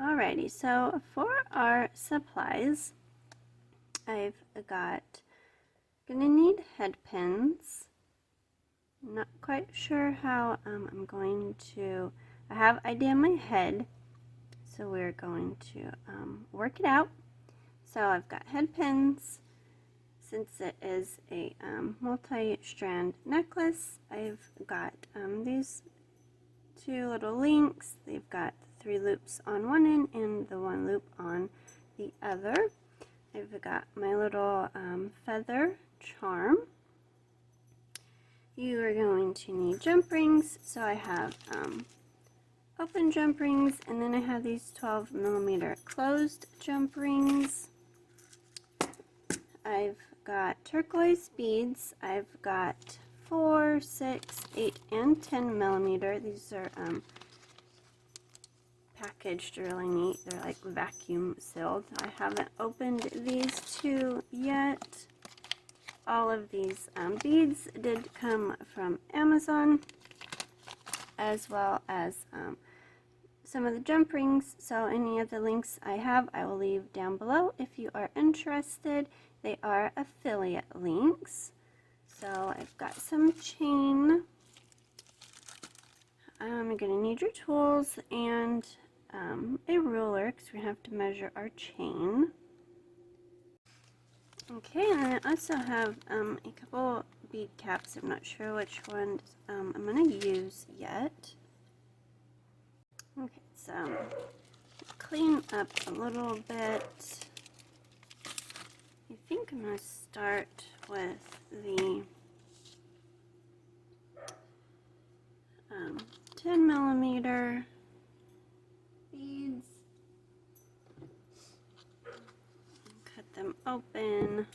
Alrighty, so for our supplies, I've gonna need head pins. Not quite sure how I'm going to, I have idea in my head, so we're going to work it out. So I've got head pins. Since it is a multi-strand necklace, I've got these two little links. They've got 3 loops on one end and the 1 loop on the other. I've got my little feather charm. You are going to need jump rings, so I have open jump rings, and then I have these 12mm closed jump rings. I've got turquoise beads. I've got 4, 6, 8, and 10mm. These are packaged really neat. They're like vacuum sealed. I haven't opened these 2 yet. All of these beads did come from Amazon, as well as some of the jump rings. So any of the links I have, I will leave down below if you are interested. They are affiliate links. So I've got some chain. I'm going to need your tools and a ruler because we're going to have to measure our chain. Okay, and I also have a couple bead caps. I'm not sure which ones I'm going to use yet. Okay, so clean up a little bit. I think I'm going to start with the 10mm beads. Cut them open.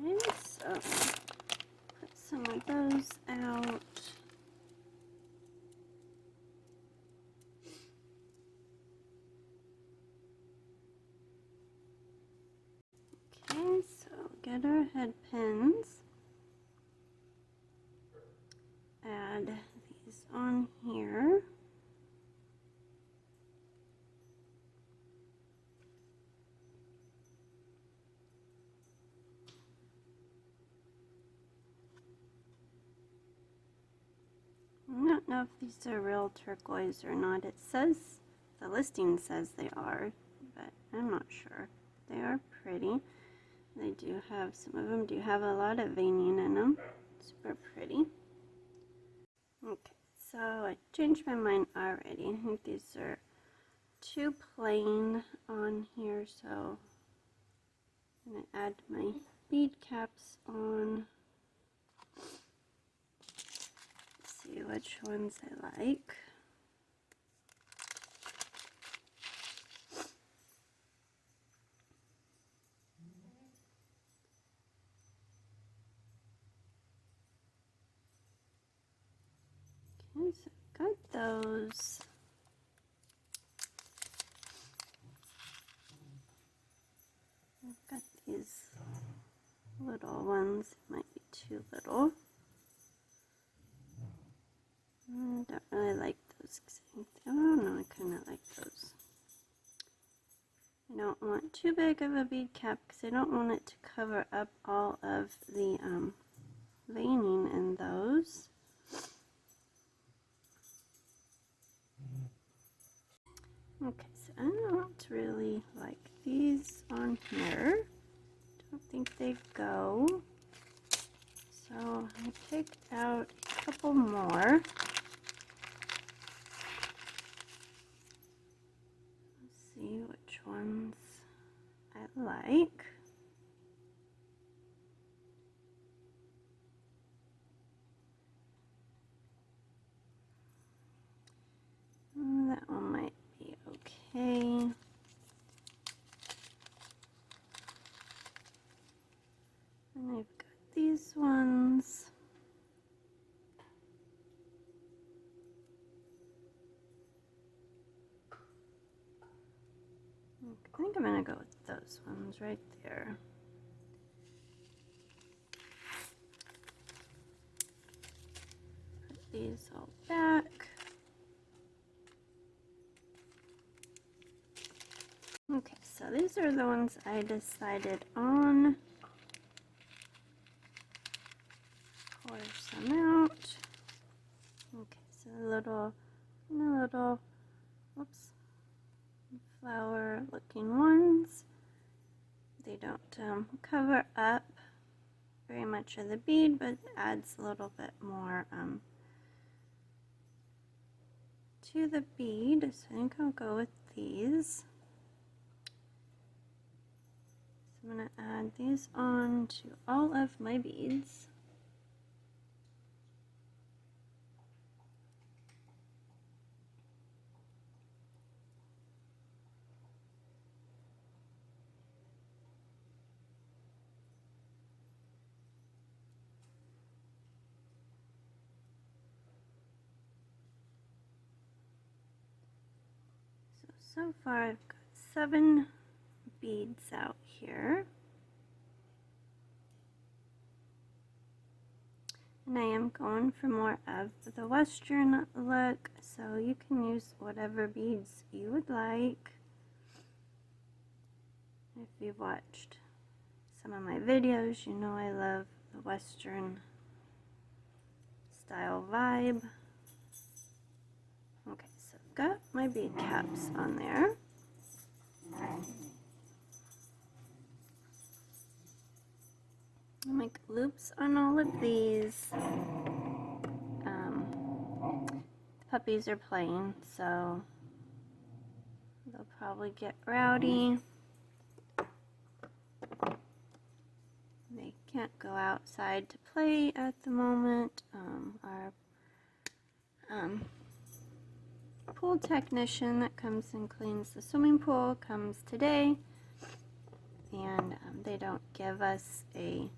Okay, so put some of those out. Okay, so get our head pins. Add these on here. I don't know if these are real turquoise or not. It says, the listing says they are, but I'm not sure. They are pretty. They do have, some of them do have a lot of veining in them. Super pretty. Okay, so I changed my mind already. I think these are too plain on here, so I'm going to add my bead caps on. See which ones I like. Okay, so I've got those. I've got these little ones. It might be too little. I don't really like those. I don't know, I kind of like those. I don't want too big of a bead cap because I don't want it to cover up all of the veining in those. Okay, so I don't really like these on here. Don't think they go. So I picked out a couple more. Let's see which ones I like. That one might be okay. And I've got these ones. I think I'm gonna go with those ones right there. Put these all back. Okay, so these are the ones I decided on. Pour some out. Okay, so a little, whoops, flower looking ones. They don't cover up very much of the bead, but adds a little bit more to the bead. So I think I'll go with these. So I'm going to add these on to all of my beads. So far I've got 7 beads out here. And I am going for more of the Western look, so you can use whatever beads you would like. If you've watched some of my videos, you know I love the Western style vibe. Okay, so I've got my bead caps on there. I'll make loops on all of these. The puppies are playing, so they'll probably get rowdy. They can't go outside to play at the moment. Our pool technician that comes and cleans the swimming pool comes today, and they don't give us a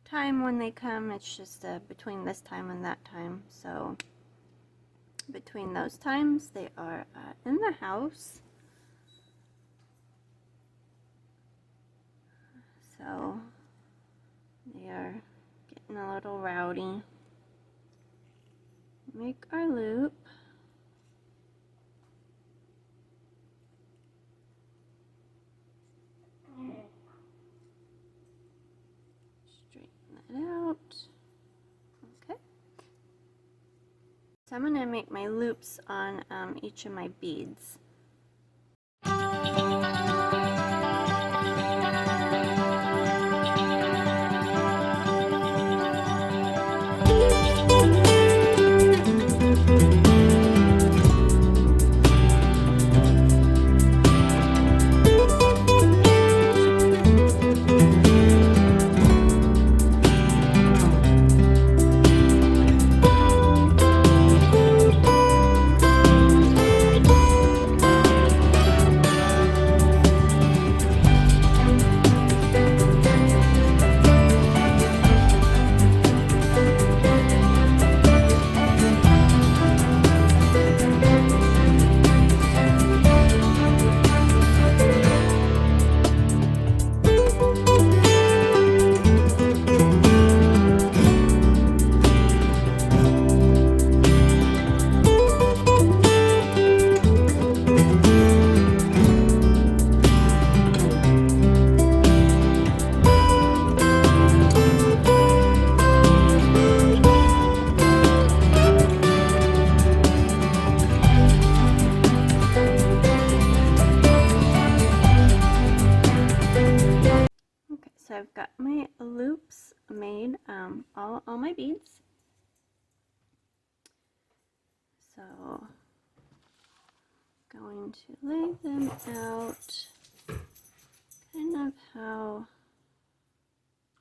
time when they come. It's just between this time and that time. So between those times they are in the house. So they are getting a little rowdy. Make our loop. Straighten that out. Okay. So I'm going to make my loops on each of my beads. So I've got my loops made, all my beads. So going to lay them out kind of how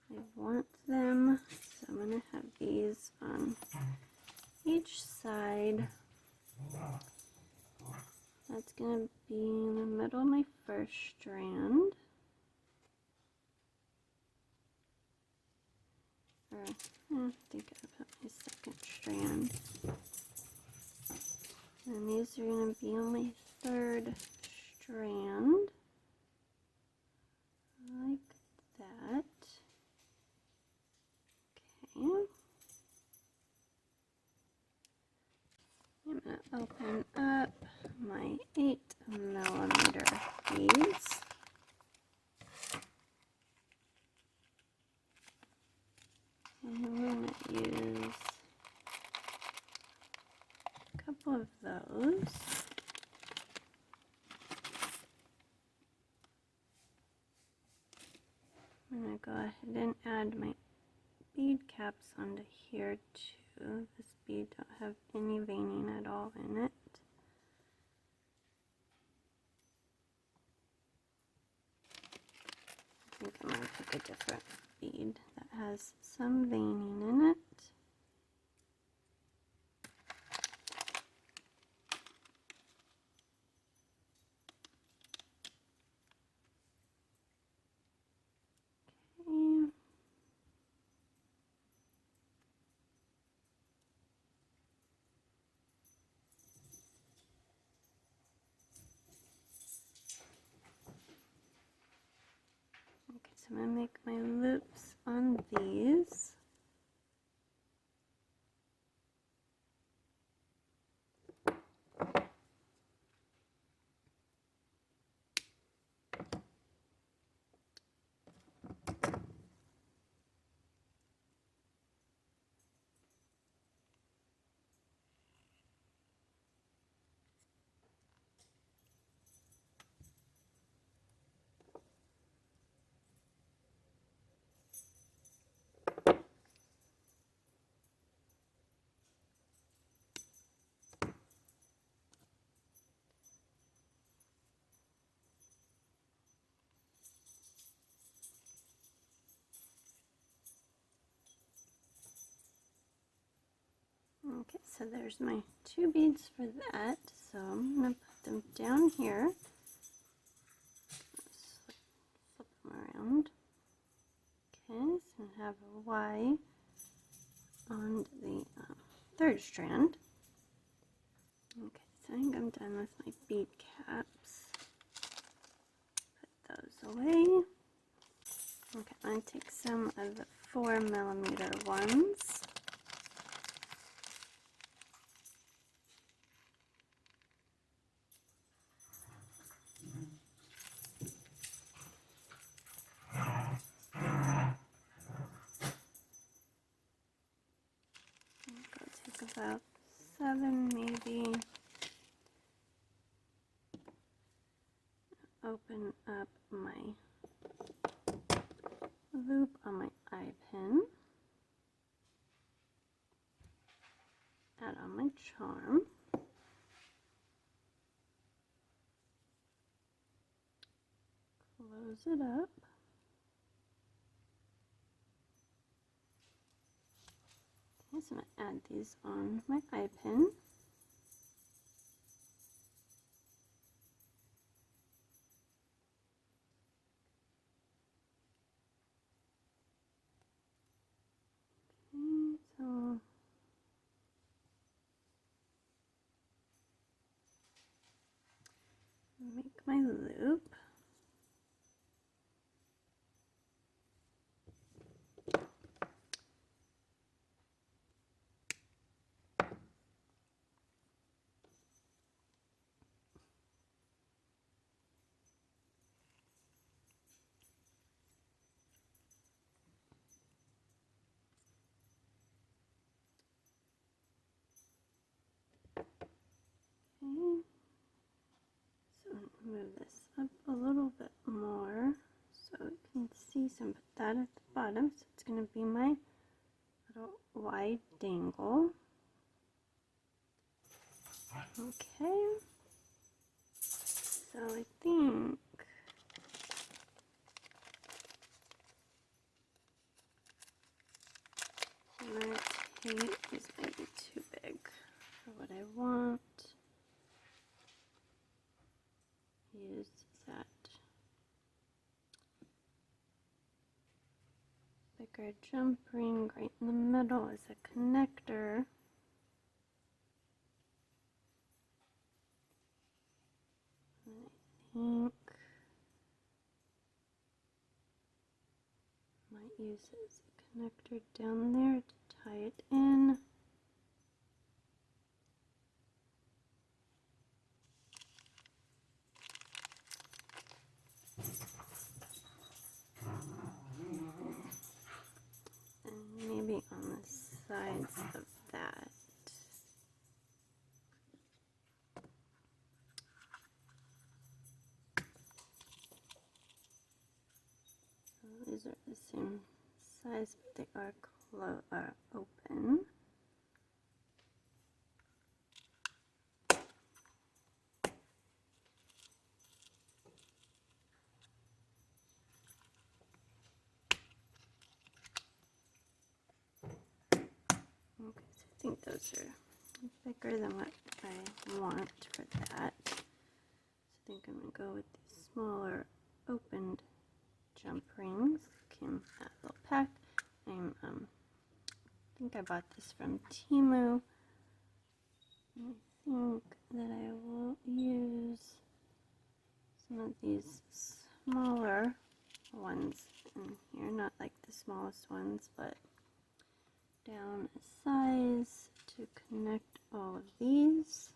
I want them. So I'm going to have these on each side. That's going to be in the middle of my first strand. Or I think I put my second strand. And these are going to be on my third strand like that. Okay. I'm going to open up my 8mm beads. And I'm going to use a couple of those. I'm going to go ahead and add my bead caps onto here too. This bead don't have any veining at all in it. I think I'm going to pick a different bead that has some veining in it. Okay. Okay, so I'm going to make my loops on these. Okay, so there's my 2 beads for that. So I'm going to put them down here. Flip them around. Okay, so I have a Y on the 3rd strand. Okay, so I think I'm done with my bead caps. Put those away. Okay, I'm going to take some of the 4mm ones. Go take about 7 maybe. Open up my loop on my eye pin. Add on my charm. Close it up. Okay, so I'm going to add these on my eye pin. Okay, so make my loop. Okay, so move this up a little bit more so you can see some, put that at the bottom, so it's going to be my little wide dangle. Okay, so I think my tape is maybe too big for what I want. Use that bigger jump ring right in the middle as a connector. think might use it as a connector down there to tie it in. And maybe on the sides of that. These are the same size, but they are open. Okay, so I think those are bigger than what I want for that. So I think I'm going to go with these smaller opened jump rings. Came in that little pack. I think I bought this from Temu. I think that I will use some of these smaller ones in here, not like the smallest ones, but down a size to connect all of these.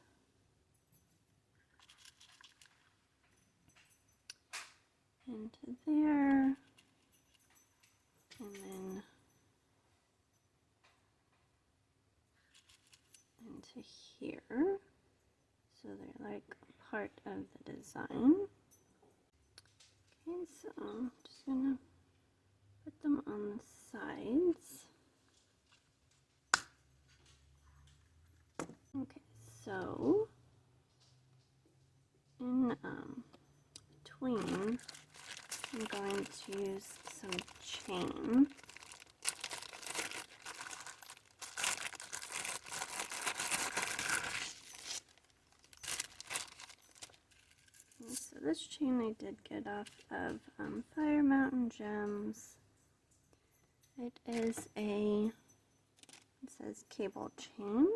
Into there, and then into here, so they're like part of the design. Okay, so I'm just gonna put them on the sides. Okay, so in between, I'm going to use some chain. And so this chain I did get off of Fire Mountain Gems. It is it says cable chain.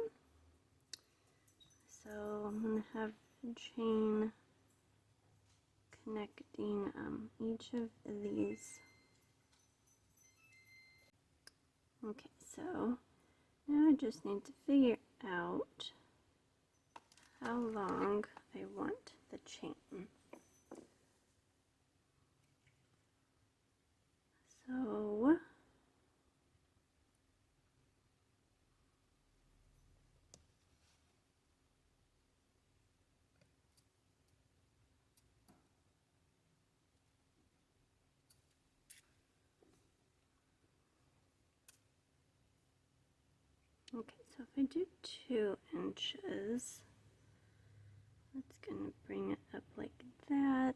So I'm going to have the chain connecting each of these. Okay, so now I just need to figure out how long I want the chain. So okay, so if I do 2 inches, that's going to bring it up like that.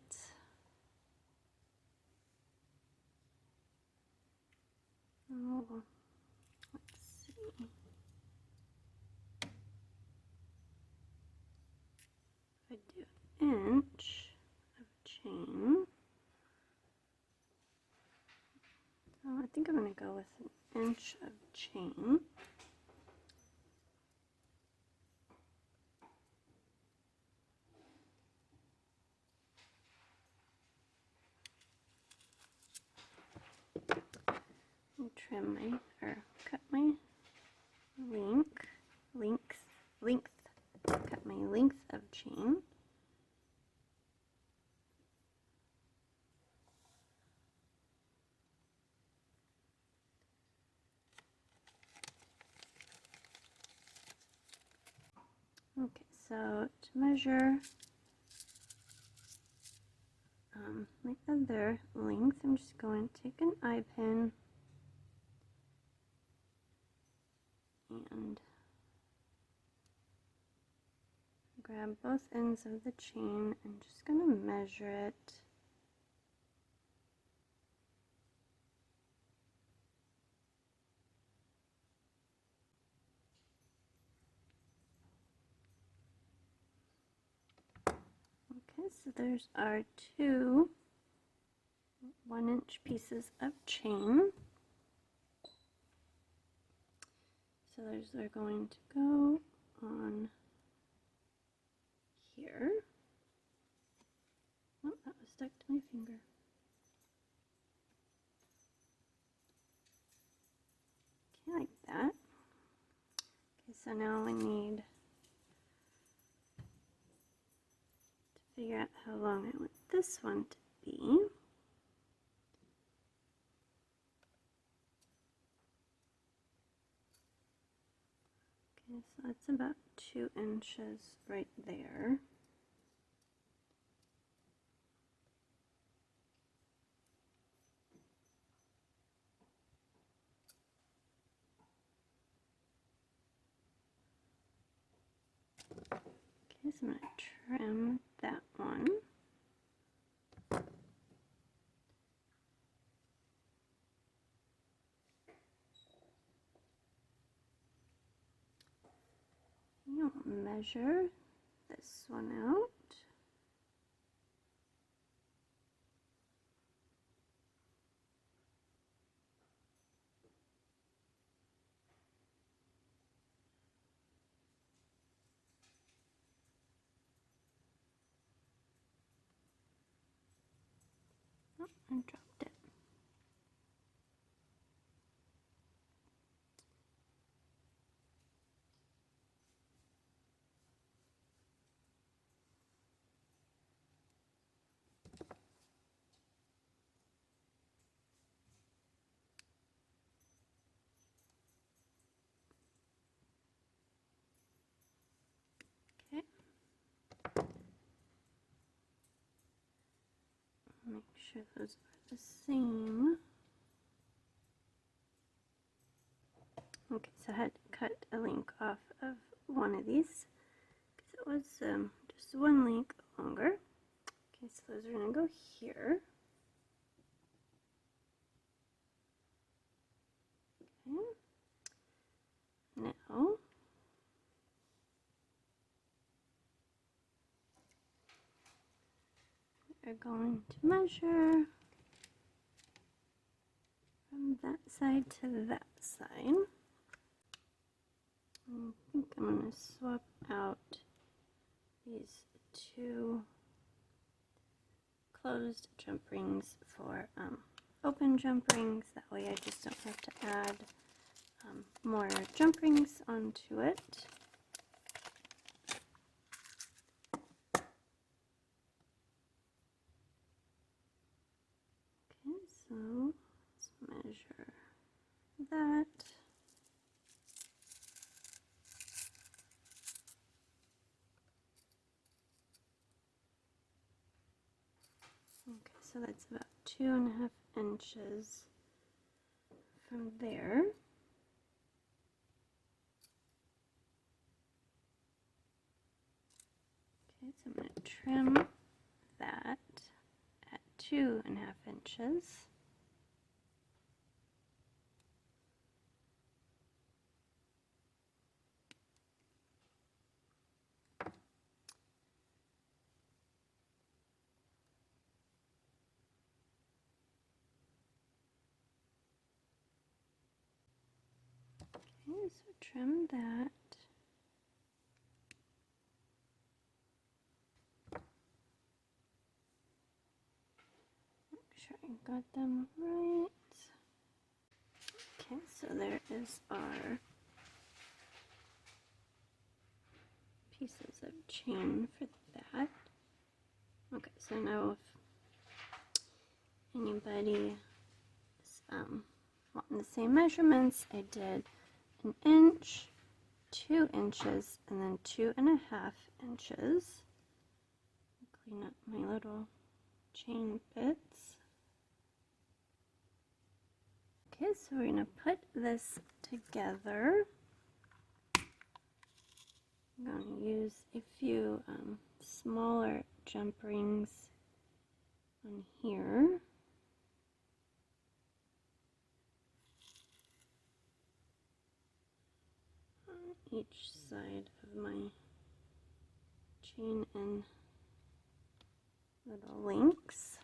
Oh, let's see. If I do an inch of chain, so I think I'm going to go with an inch of chain. And trim my, or cut my cut my length of chain. Okay, so to measure my other length, I'm just going to take an eye pin and grab both ends of the chain and just going to measure it. Okay, so there's our 2 1-inch pieces of chain. So they're going to go on here. stuck to my finger. Okay, like that. Okay, so now we need to figure out how long I want this one to be. Okay, so that's about 2 inches right there. Okay, so I'm going to trim that one. You'll measure this one out. Oh, I dropped it. Okay. Make sure those are the same. Okay, so I had to cut a link off of one of these because it was just one link longer. Okay, so those are going to go here. Okay. Now, we're going to measure from that side to that side. I think I'm going to swap out these 2 closed jump rings for open jump rings. That way I just don't have to add more jump rings onto it. Okay, so let's measure that. Okay, so that's about 2.5 inches from there. Okay, so I'm going to trim that at 2.5 inches. Okay, so trim that. Make sure I got them right. Okay, so there is our pieces of chain for that. Okay, so now if anybody is wanting the same measurements, I did 1 inch, 2 inches, and then 2.5 inches. Clean up my little chain bits. Okay, so we're going to put this together. I'm going to use a few smaller jump rings on here. On each side of my chain and little links.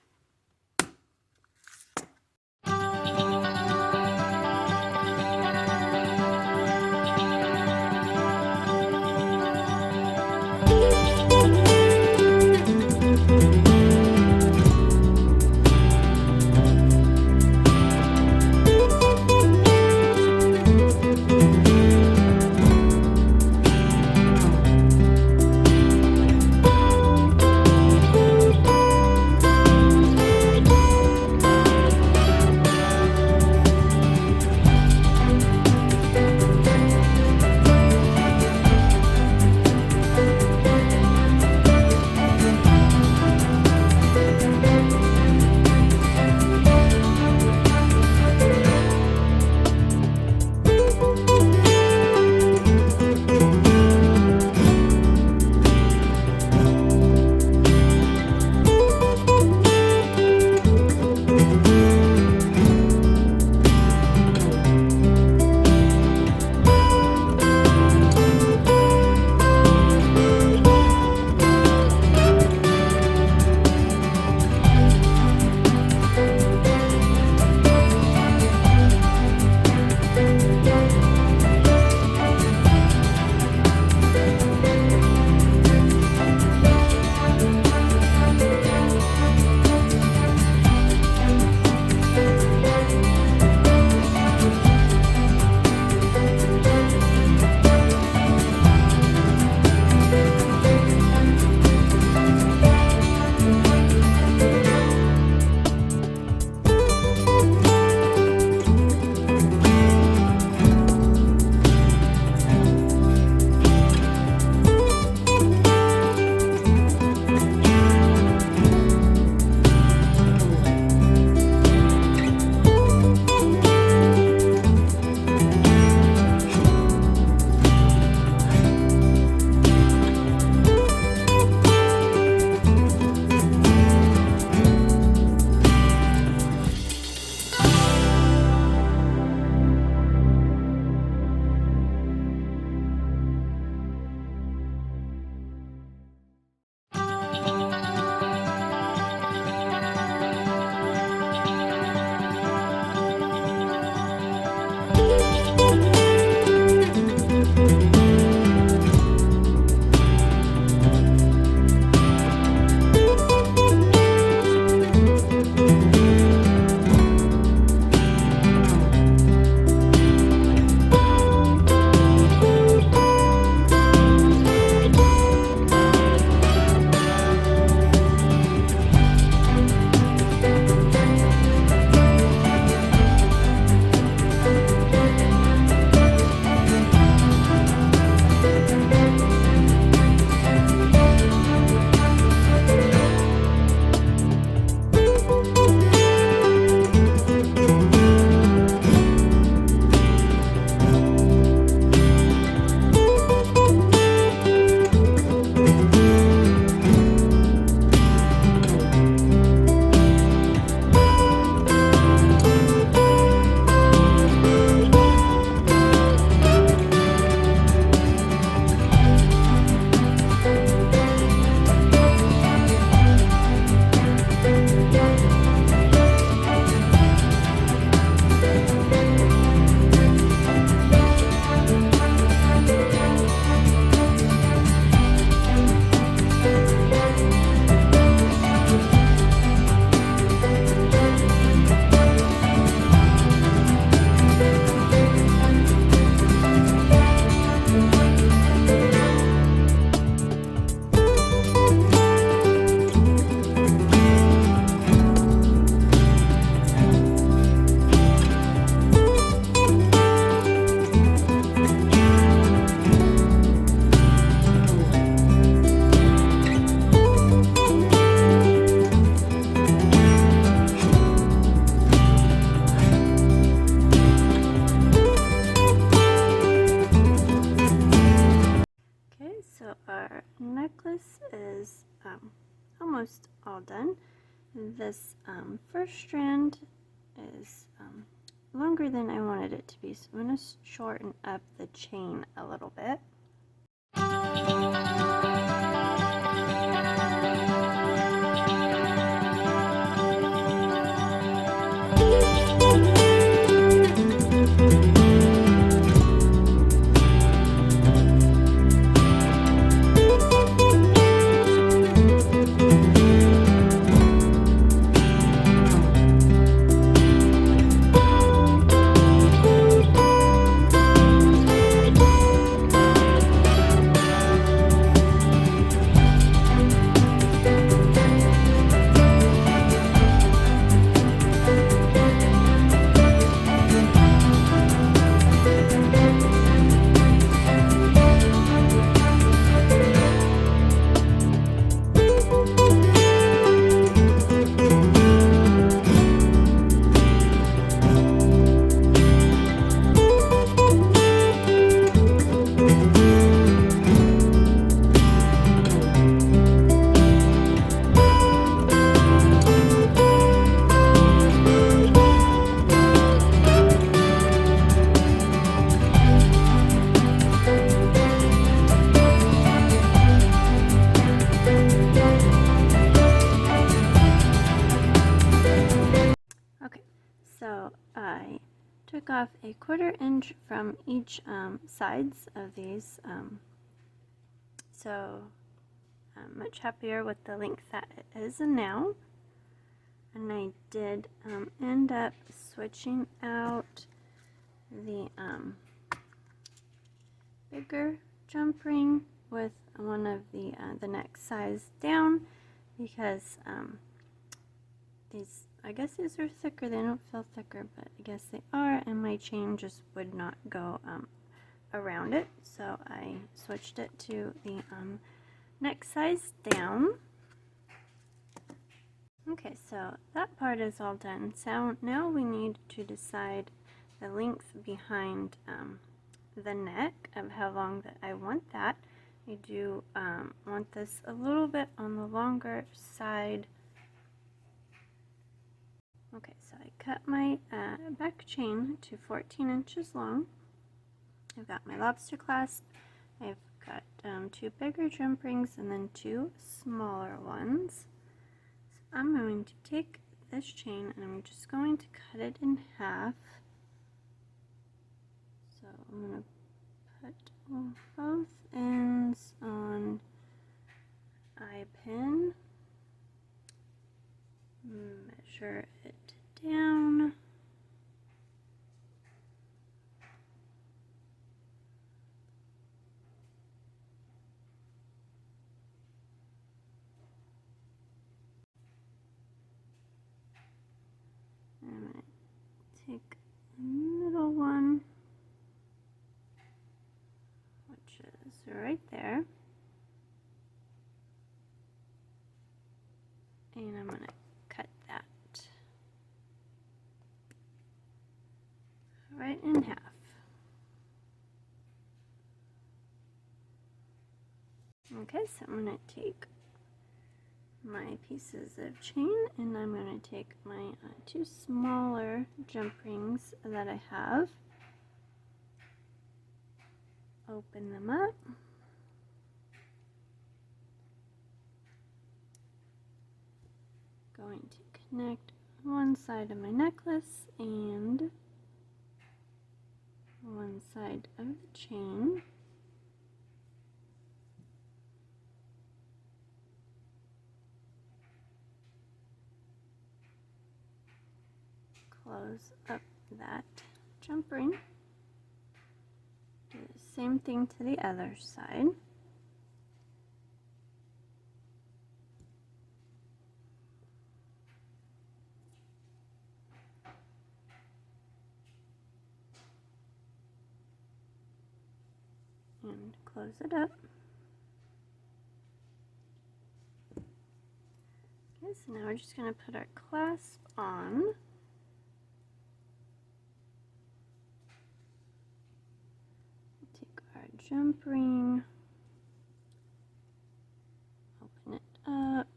almost all done. This first strand is longer than I wanted it to be, so I'm going to shorten up the chain a little bit. took off a 1/4 inch from each sides of these, so I'm much happier with the length that it is now. And I did end up switching out the bigger jump ring with one of the next size down, because these, I guess these are thicker. They don't feel thicker, but I guess they are, and my chain just would not go around it, so I switched it to the next size down. Okay, so that part is all done. So now we need to decide the length behind the neck, of how long that I want that. I do want this a little bit on the longer side. Okay, so I cut my back chain to 14 inches long. I've got my lobster clasp. I've got 2 bigger jump rings and then 2 smaller ones. So I'm going to take this chain and I'm just going to cut it in half. So I'm going to put both ends on eye pin, measure it down, and I'm going to take the middle one, which is right there, and I'm going to cut that right in half. Okay, so I'm going to take my pieces of chain and I'm going to take my 2 smaller jump rings that I have, open them up, going to connect one side of my necklace and one side of the chain. Close up that jump ring. Do the same thing to the other side. And close it up. Okay, so now we're just going to put our clasp on. Take our jump ring, open it up,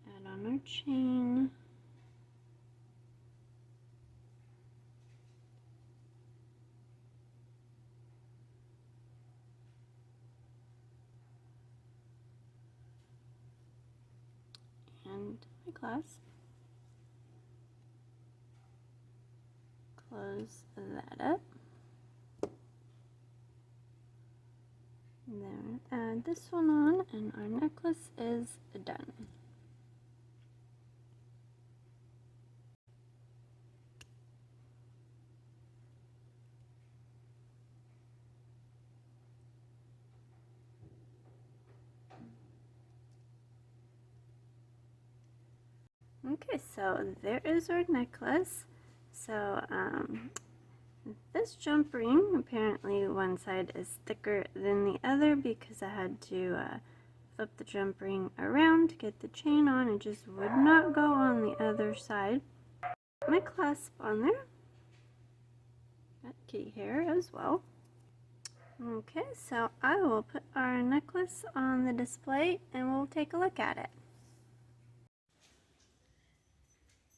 add on our chain, and my clasp. Close that up. Then add this one on and our necklace is done. Okay, so there is our necklace. So this jump ring, apparently one side is thicker than the other because I had to flip the jump ring around to get the chain on. It just would not go on the other side. My clasp on there. Got kitty hair as well. Okay, so I will put our necklace on the display and we'll take a look at it.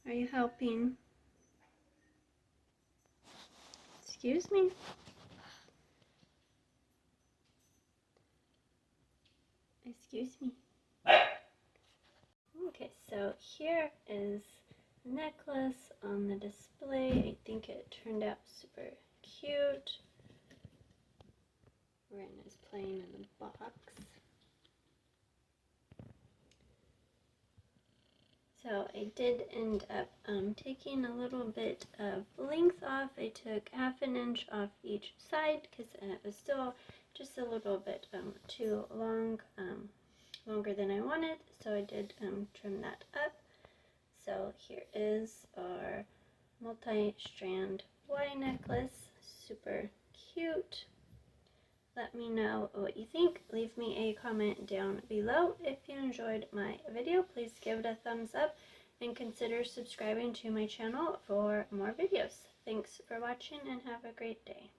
Are you helping? Excuse me. Excuse me. Okay, so here is necklace on the display. I think it turned out super cute. Ren is playing in the box. So I did end up taking a little bit of length off. I took 1/2 inch off each side because it was still just a little bit too long, longer than I wanted. So I did trim that up. So here is our multi-strand Y necklace. Super cute. Let me know what you think. Leave me a comment down below. If you enjoyed my video, please give it a thumbs up and consider subscribing to my channel for more videos. Thanks for watching and have a great day.